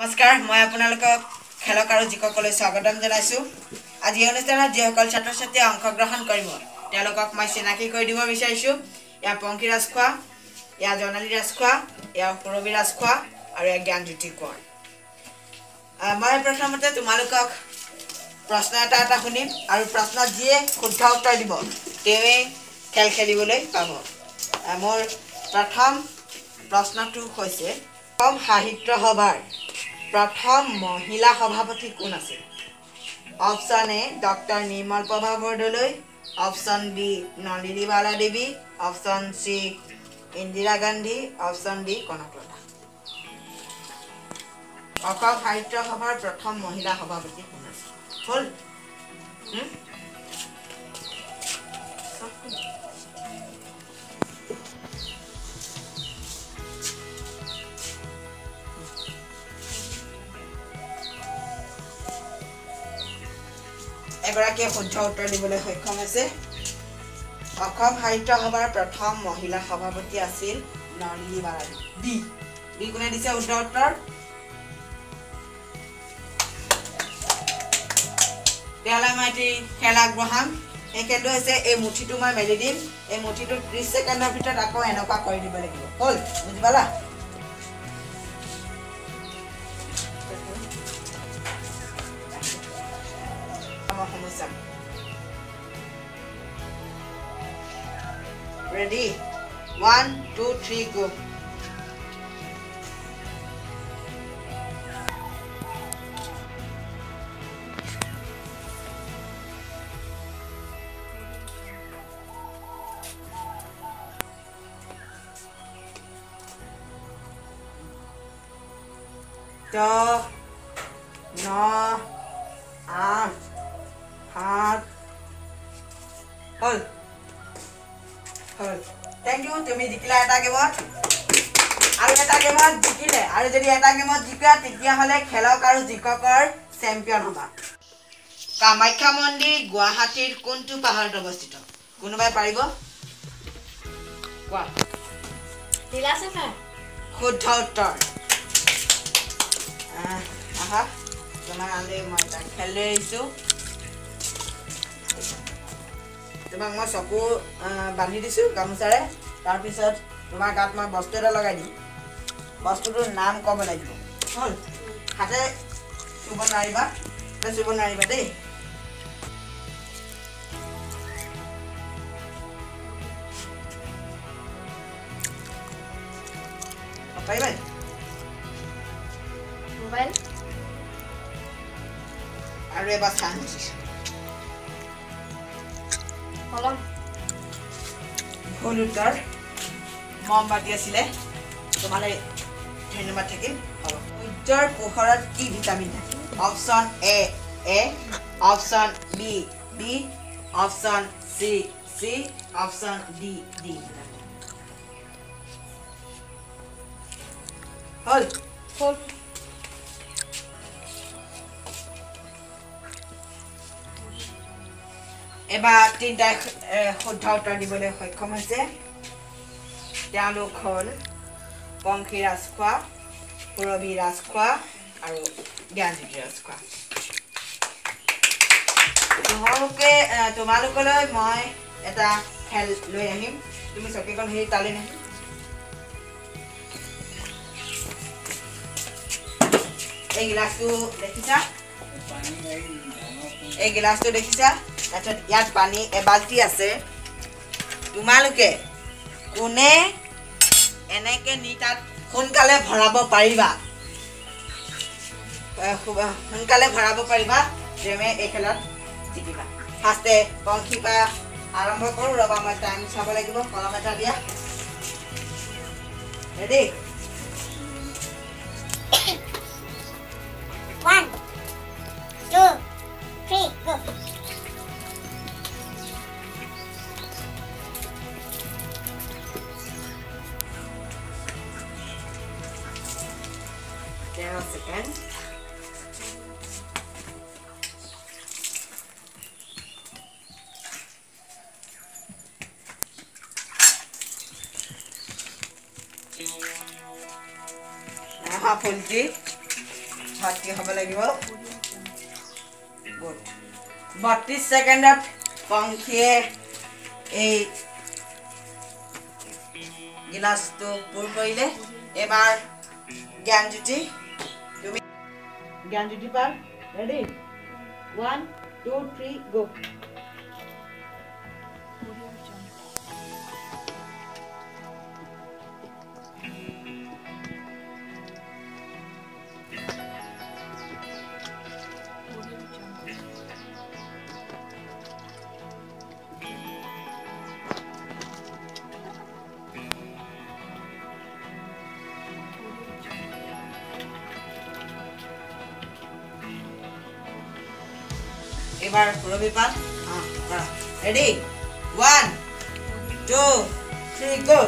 নমস্কাৰ মই আপোনালোকক খেলক আৰু জিককলৈ স্বাগতম জনাইছো। আজি অনুষ্ঠানত যিসকল ছাত্ৰ ছাত্ৰীয়ে অংশগ্ৰহণ কৰিব তেওঁলোকক মই চিনাকি কৰি দিব বিচাৰিছো। ইয়া পংকি ৰাজখোৱা, ইয়া জনালী ৰাজখোৱা, ইয়া সুৰবী ৰাজখোৱা আৰু ইয়া জ্ঞানজ্যোতি কোঁৱৰ। মই প্ৰথমতে তোমালোকক প্ৰশ্ন এটা শুনিম আৰু প্ৰশ্নত যিয়ে শুদ্ধ উত্তৰ দিব তেওঁৱে খেল খেলিবলৈ পাব। মোৰ প্ৰথম প্ৰশ্নটো হৈছে অসম সাহিত্য সভাৰ প্ৰথম মহিলা সভাপতি কোন আছিল? Option A doctor Nirmal Prabha Bordoloi, option B Nalinibala Devi, option C Indira Gandhi, option D Kanaklata. Asam Sahitya সভাৰ প্ৰথম মহিলা সভাপতি কোন আছিল? হ'ল এগৰাকীয়ে শুদ্ধ উত্তৰ দিবলৈ সক্ষম হৈছে। অসম সাহিত্য সভাৰ প্ৰথম মহিলা সভাপতি আছিল নলিনীবালা দেৱী। বি কোনে দিছে শুদ্ধ উত্তৰ? তেতিয়াহ'লে মই এটি খেল আগবঢ়াম। এই খেলটো হৈছে এই মুঠিটো মই মেলি দিম। এই মুঠিটো 30 ছেকেণ্ডৰ ভিতৰত আকৌ এনেকুৱা কৰি দিব লাগিব। হ'ল বুজি পালা? সমস্যা ৰেডি 1 2 3 গো। দ 9 8 7 হ'ল হ'ল। Thank you. তুমি জিকিলা এটা গেমত আৰু এটা গেমত জিকিলে, আৰু যদি এটা গেমত জিকা তেতিয়াহ'লে খেলক আৰু জিককৰ চেম্পিয়ন হ'বা। কামাখ্যা মন্দিৰ গুৱাহাটীৰ কোনটো পাহাৰত অৱস্থিত? কোনোবাই পাৰিব কোৱা? শুদ্ধ উত্তৰ। আহা তোমালৈ মই এটা খেল লৈ আহিছোঁ। তোমাক মই চকু বান্ধি দিছোঁ গামোচাৰে। তাৰপিছত তোমাৰ গাত মই বস্তু এটা লগাই দিম। বস্তুটোৰ নাম ক'ব লাগিব। হ'ল হাতে চুব নোৱাৰিবা, চুব নোৱাৰিবা দেই। পাৰিবা? মোবাইল আৰু এবাৰ চাহ মুচিছোঁ। কলম ভুল উত্তৰ। মমবাতি আছিলে। তোমালৈ ধন্যবাদ থাকিল। সূৰ্যৰ পোহৰত কি ভিটামিন থাকে? Option A A, option B B, option C C, option D D. হ'ল হ'ল। এবাৰ তিনিটাই শুদ্ধ উত্তৰ দিবলৈ সক্ষম হৈছে। তেওঁলোক হ'ল পংখী ৰাজখোৱা, সুৰবী ৰাজখোৱা আৰু জ্ঞানজ্যোতি ৰাজখোৱা। তোমালোকলৈ মই এটা খেল লৈ আহিম। তুমি চকীখন হেৰি তালি নাহি। এই গিলাচটো দেখিছা? এই গিলাচটো দেখিছা? তাৰপিছত ইয়াত পানী এবাল্টি আছে। তোমালোকে কোনে এনেকে নি তাত সোনকালে ভৰাব পাৰিবা, সোনকালে ভৰাব পাৰিবা তেৱে এই খেলত জিকিবা। ফাৰ্ষ্টে পংখীৰ পৰা আৰম্ভ কৰোঁ। ৰ'বা মই টাইম চাব লাগিব। কলম এটা দিয়া। Ready 1 2 3 go. Second. Pulki. ভৰ্তি হ'ব লাগিব গুড 32 সেকেন্ডত পংখিয়ে এই গিলাসটো পুৰ কৰিলে এবাৰ জ্ঞানজ্যোতি তুমি জ্ঞানজ্যোতি পাল ৰেডি 1 2 3 গো এবাৰ ৰবি পাল ৰেডি 1 2 3 গো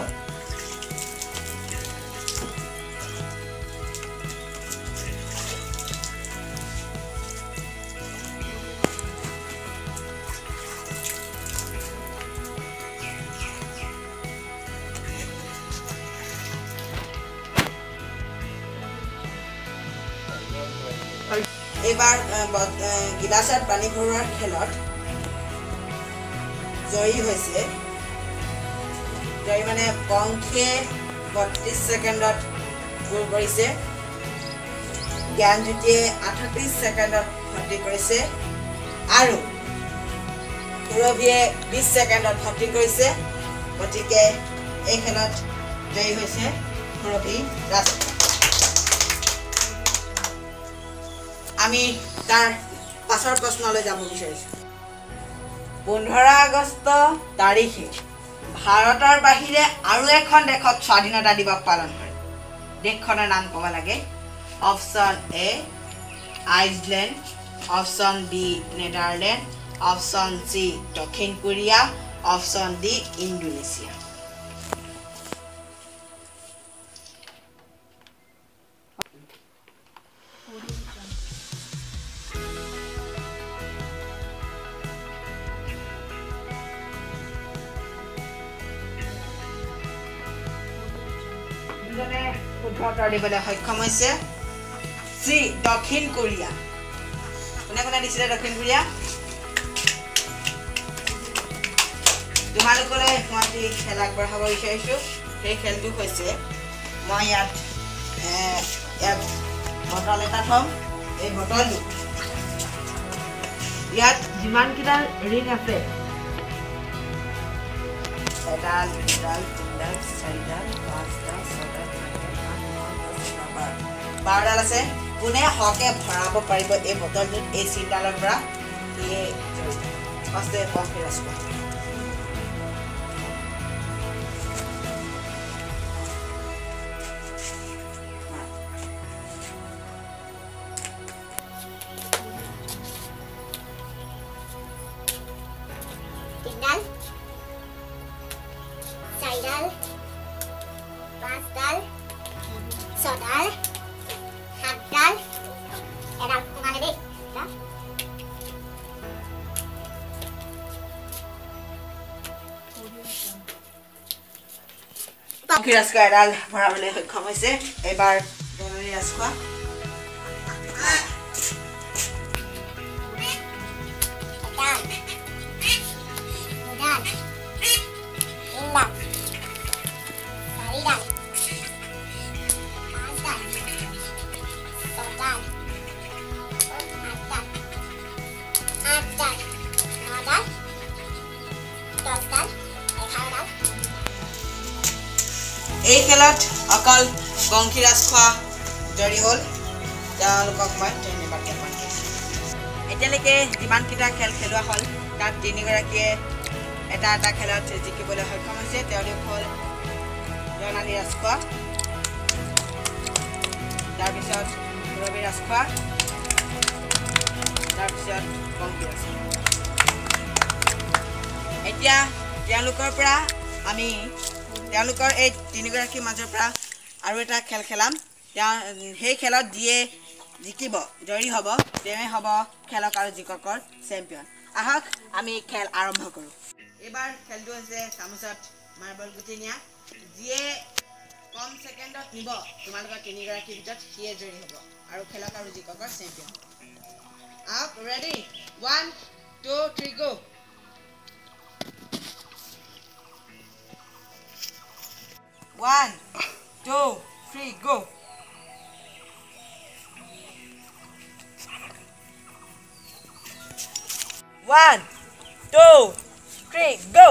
এবাৰ গিলাসত পানী ভৰোৱাৰ খেলত জয়ী হৈছে জয়ী মানে পংখিয়ে 32 সেকেন্ডত গোল কৰিছে জ্ঞানজ্যোতিয়ে 38 সেকেন্ডত ভৰ্তি কৰিছে আৰু সুৰভিয়ে 20 সেকেন্ডত ভৰ্তি কৰিছে গতিকে এই খেলত জয়ী হৈছে সুৰভি দাস আমি তাৰ পাছৰ প্ৰশ্নলৈ যাব বিচাৰিছো 15 আগষ্ট তাৰিখে ভাৰতৰ বাহিৰে আৰু এখন দেশত স্বাধীনতা দিৱস পালন কৰে দেশখনৰ নাম ক'ব লাগে option A Iceland option B Netherlands option C দক্ষিণ কোৰিয়া অপচন ডি ইণ্ডোনেছিয়া শুদ্ধ উত্তৰ দিবলৈ সক্ষম হৈছে সি দক্ষিণ কোৰিয়া কোনে কোনে দিছিলে দক্ষিণ কোৰিয়া তোমালোকলৈ মই খেল আগবঢ়াব বিচাৰিছো সেই খেলটো হৈছে মই ইয়াত বটল এটা থম এই বটলটো ইয়াত যিমানকেইডাল ৰিং আছে এডাল দুডাল তিনিডাল চাৰিডাল পাঁচডাল ছয়ডাল 12ডাল আছে কোনে হকে ভৰাব পাৰিব এই বটলটোত এই চিনডালৰ পৰা এই ফাৰ্ষ্টে পংখি ৰাজখোৱা তিনডাল চাৰিডাল পাঁচডাল ছডাল সাতডাল এডাল সোমালে দেই পংখি ৰাজখোৱা এডাল ভৰাবলৈ সক্ষম হৈছে এবাৰ জননী ৰাজখোৱা এই খেলত অকল পংখি ৰাজখোৱা জয়ী হ'ল তেওঁলোকক মই ধন্যবাদ জ্ঞাপন কৰিছোঁ এতিয়ালৈকে যিমানকেইটা খেল খেলোৱা হ'ল তাত তিনিগৰাকীয়ে এটা এটা খেলত জিকিবলৈ সক্ষম হৈছে তেওঁলোক হ'ল জনালী ৰাজখোৱা তাৰপিছত ৰবি ৰাজখোৱা তাৰপিছত পংখি ৰাজখোৱা এতিয়া তেওঁলোকৰ পৰা আমি তেওঁলোকৰ এই তিনিগৰাকীৰ মাজৰ পৰা আৰু এটা খেল খেলাম সেই খেলত যিয়ে জিকিব জয়ী হ'ব তেৱে হ'ব খেলক আৰু জিককৰ চেম্পিয়ন আহক আমি খেল আৰম্ভ কৰোঁ এবাৰ খেলটো হৈছে চামুচত মাৰ্বল গুটি নিয়া যিয়ে কম সেকেন্ডত নিব তোমালোকৰ তিনিগৰাকীৰ ভিতৰত সিয়ে জয়ী হ'ব আৰু খেলক আৰু জিকক চেম্পিয়ন আপ ৰেডি 1 2 3 গো 1 2 3 গো 1 2 3 গো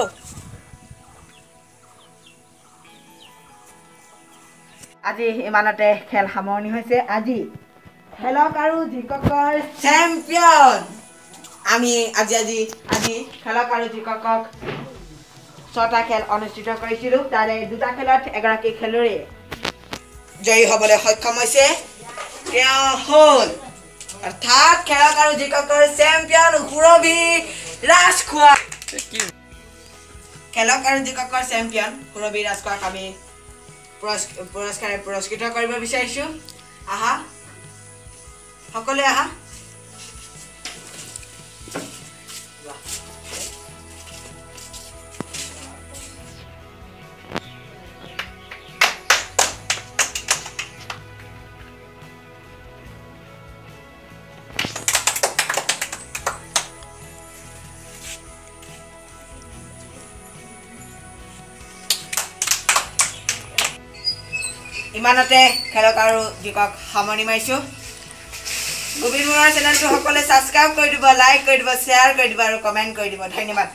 আজি ইমানতে খেল সামৰণি হৈছে আজি খেলক আৰু জিকক চেম্পিয়ন আমি আজি খেলক আৰু জিকক 6টা খেল অনুষ্ঠিত কৰিছিলো তাৰে 2টা খেলত এগৰাকী খেলুৱৈ জয়ী হ'বলৈ সক্ষম হৈছে তেওঁ হ'ল অৰ্থাৎ খেলক আৰু জিকক চেম্পিয়ন সুৰভি ৰাজখোৱা খেলক আৰু জিকক চেম্পিয়ন সুৰভি ৰাজখোৱাক আমি পুৰস্কাৰে পুৰস্কৃত কৰিব বিচাৰিছো আহা সকলোৱে আহা ইমানতে খেলক আৰু জিকক সামৰণি মাৰিছো গোবিন্দ মুৰাৰ চেনেলটো সকলোৱে সাবস্ক্ৰাইব কৰি দিব লাইক কৰি দিব শ্বেয়াৰ কৰি দিব আৰু কমেন্ট কৰি দিব ধন্যবাদ